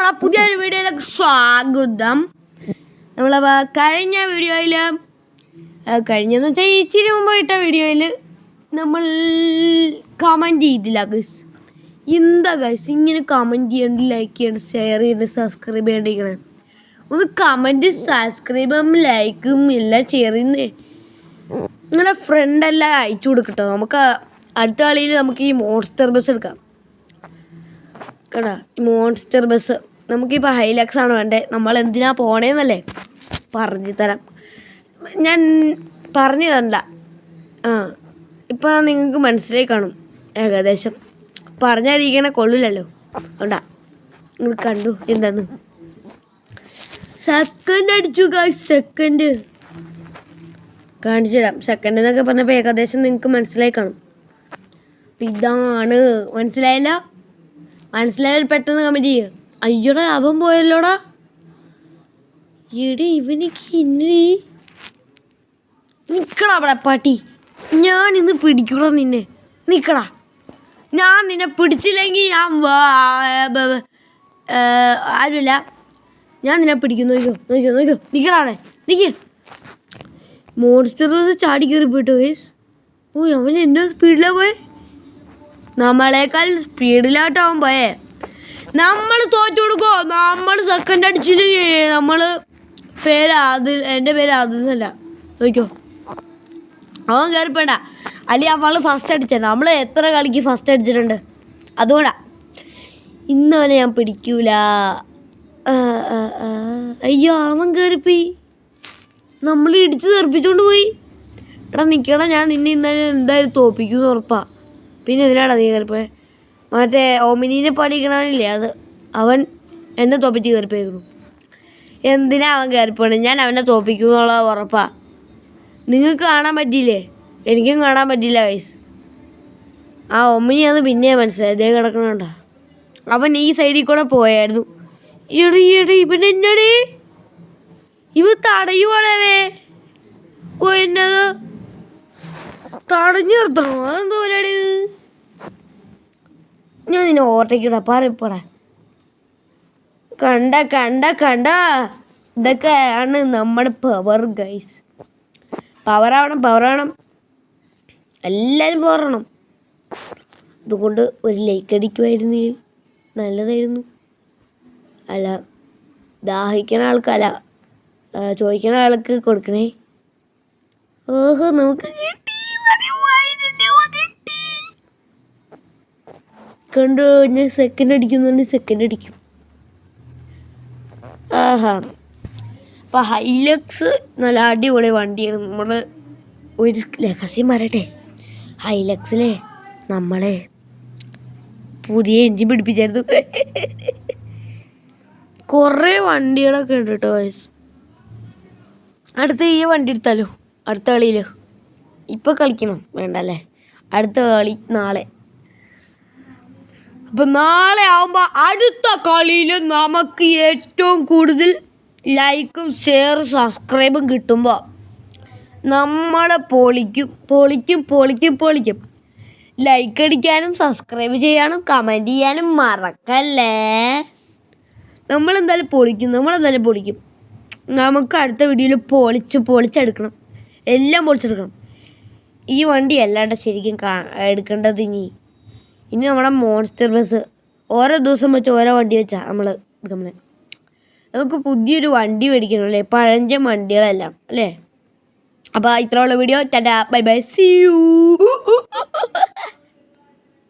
നമ്മളെ പുതിയൊരു വീഡിയോയിലേക്ക് സ്വാഗതം. നമ്മളപ്പോൾ കഴിഞ്ഞ വീഡിയോയിൽ കഴിഞ്ഞെന്ന് വെച്ചാൽ ഇച്ചിരി മുമ്പ് ഇട്ട വീഡിയോയിൽ നമ്മൾ കമൻറ്റ് ചെയ്തില്ല ഗൈസ്. എന്താ ഗൈസ് ഇങ്ങനെ കമൻറ്റ് ചെയ്യേണ്ട, ലൈക്ക് ചെയ്യേണ്ട, ഷെയർ ചെയ്യേണ്ട, സബ്സ്ക്രൈബ് ചെയ്യേണ്ടിരിക്കണേ. ഒന്ന് കമൻറ്റ്, സബ്സ്ക്രൈബും ലൈക്കും എല്ലാം ഷെയർ ചെയ്യുന്നേ. നിങ്ങളുടെ ഫ്രണ്ടെല്ലാം അയച്ചു കൊടുക്കട്ടോ. നമുക്ക് അടുത്ത കളിയിൽ നമുക്ക് ഈ മോൺസ്റ്റർ ബസ് എടുക്കാം കേട്ടോ. ഈ മോൺസ്റ്റർ ബസ് നമുക്കിപ്പോൾ ഹൈലക്സ് ആണ് വേണ്ടത്. നമ്മൾ എന്തിനാ പോണേന്നല്ലേ പറഞ്ഞു തരാം. ഞാൻ പറഞ്ഞു തരണ്ട. ഇപ്പം നിങ്ങൾക്ക് മനസ്സിലായി കാണും ഏകദേശം. പറഞ്ഞറിയിക്കണ കൊള്ളില്ലല്ലോ. അതുകൊണ്ടാ നിങ്ങൾ കണ്ടു എന്താന്ന്. സെക്കൻഡ് അടിച്ചു ഗൈസ്. സെക്കൻഡ് കാണിച്ചു തരാം. സെക്കൻഡ് എന്നൊക്കെ പറഞ്ഞപ്പോൾ ഏകദേശം നിങ്ങൾക്ക് മനസ്സിലായി കാണും. അപ്പം ഇതാണ്. മനസ്സിലായില്ല? മനസ്സിലായാൽ പെട്ടെന്ന് കമൻറ്റ് ചെയ്യുക. അയ്യോടാ അവൻ പോയല്ലോടാ. എടി ഇവനിക്ക് ഇന്നീ നിൽക്കടാ അവിടെ പട്ടി. ഞാൻ ഇന്ന് പിടിക്കൂടാ നിന്നെ. നിൽക്കടാ. ഞാൻ നിന്നെ പിടിച്ചില്ലെങ്കിൽ ഞാൻ ആരുമില്ല. ഞാൻ നിന്നെ പിടിക്കും. നോക്കിയോ നോക്കിയോ നോക്കിയോ. നിൽക്കടാടെ നിൽക്കുക. മോൺസ്റ്റർ ചാടി കയറി പോയിട്ടോ ഗൈസ്. ഓ അവൻ എന്നാ സ്പീഡിലാണ് പോയെ. നമ്മളെക്കാൾ സ്പീഡിലായിട്ടാവും പോയേ. നമ്മൾ തോറ്റു കൊടുക്കോ. നമ്മൾ സെക്കൻഡ് അടിച്ചില്ലെങ്കിൽ നമ്മൾ എൻ്റെ പേര് ആദിൽ നോക്കിയോ. അവൻ കയറിപ്പോണ്ട. അല്ലെങ്കിൽ അവൾ ഫസ്റ്റ് അടിച്ചിട്ടുണ്ട്. നമ്മൾ എത്ര കളിക്ക് ഫസ്റ്റ് അടിച്ചിട്ടുണ്ട്. അതുകൊണ്ടാ ഇന്നവനെ ഞാൻ പിടിക്കൂല. അയ്യോ അവൻ കയറിപ്പോയി. നമ്മൾ ഇടിച്ച് തെറിപ്പിച്ചുകൊണ്ട് പോയി. എടാ നിൽക്കണം. ഞാൻ നിന്നെ ഇന്നലെ എന്തായാലും തോപ്പിക്കുമെന്ന് ഉറപ്പാണ്. പിന്നെ എന്തിനാടാ നീ കയറിപ്പോയെ. മറ്റേ ഓമിനീനെ പഠിക്കണവനില്ലേ അത് അവൻ എന്നെ തോപ്പിച്ച് കയറിപ്പോയിരുന്നു. എന്തിനാ അവൻ കയറിപ്പോണേ. ഞാൻ അവനെ തോപ്പിക്കുമെന്നുള്ള ഉറപ്പാണ്. നിങ്ങൾക്ക് കാണാൻ പറ്റിയില്ലേ. എനിക്കും കാണാൻ പറ്റില്ല ഗൈസ്. ആ ഒമിനിയാന്ന് പിന്നെ മനസ്സിലായി. ഇതേ കിടക്കണോണ്ടാ. അവൻ ഈ സൈഡിൽ കൂടെ പോയായിരുന്നു. എടി ഇവൻ എന്നടി ഇവ തടയുവാടവേ. ഓ എന്നത് തടഞ്ഞു നിർത്തണോ. അതെന്തോ പരിപാടി. ഞാൻ നിന്നെ ഓവർടേക്കിടാ. പറയപ്പോടാ. കണ്ട കണ്ട കണ്ട ഇതൊക്കെയാണ് നമ്മുടെ പവർ ഗൈസ്. പവറാവണം. എല്ലാവരും പവറാവണം. അതുകൊണ്ട് ഒരു ലൈക്ക് അടിക്കുമായിരുന്നെങ്കിൽ നല്ലതായിരുന്നു. അല്ല ദാഹിക്കണ ആൾക്കല്ല, ചോദിക്കണ ആൾക്ക് കൊടുക്കണേ. ഓഹോ നമുക്ക് കിട്ടി. കണ്ടോ ഞാൻ സെക്കൻഡ് അടിക്കുന്നുണ്ട്. സെക്കൻഡ് അടിക്കും. അപ്പം ഹൈലക്സ് നല്ല അടിപൊളി വണ്ടിയാണ്. നമ്മൾ ഒരു രഹസ്യം പറയട്ടെ. ഹൈലക്സിലെ നമ്മളെ പുതിയ എൻജിൻ പിടിപ്പിച്ചായിരുന്നു. കുറേ വണ്ടികളൊക്കെ ഉണ്ട് കേട്ടോ വയസ്സ്. അടുത്ത ഈ വണ്ടി എടുത്താലോ അടുത്ത കളിയിൽ. ഇപ്പോൾ കളിക്കണം വേണ്ടല്ലേ. അടുത്ത കളി നാളെ. അപ്പം നാളെ ആകുമ്പോൾ അടുത്ത കളിയിൽ നമുക്ക് ഏറ്റവും കൂടുതൽ ലൈക്കും ഷെയറും സബ്സ്ക്രൈബും കിട്ടുമ്പോൾ നമ്മൾ പൊളിക്കും. ലൈക്ക് അടിക്കാനും സബ്സ്ക്രൈബ് ചെയ്യാനും കമൻറ്റ് ചെയ്യാനും മറക്കല്ലേ. നമ്മളെന്തായാലും പൊളിക്കും. നമുക്ക് അടുത്ത വീഡിയോയിൽ പൊളിച്ചെടുക്കണം. എല്ലാം പൊളിച്ചെടുക്കണം. ഈ വണ്ടി അല്ലാണ്ട് ശരിക്കും എടുക്കേണ്ടത് ഇനി നമ്മുടെ മോൺസ്റ്റർ ബസ്. ഓരോ ദിവസം വെച്ച് ഓരോ വണ്ടി വെച്ചാൽ നമ്മൾ എടുക്കുന്നത്. നമുക്ക് പുതിയൊരു വണ്ടി മേടിക്കണം അല്ലേ. പഴഞ്ചൻ വണ്ടികളെല്ലാം അല്ലേ. അപ്പോൾ ഇത്രയുള്ള video. Tata bye bye see U.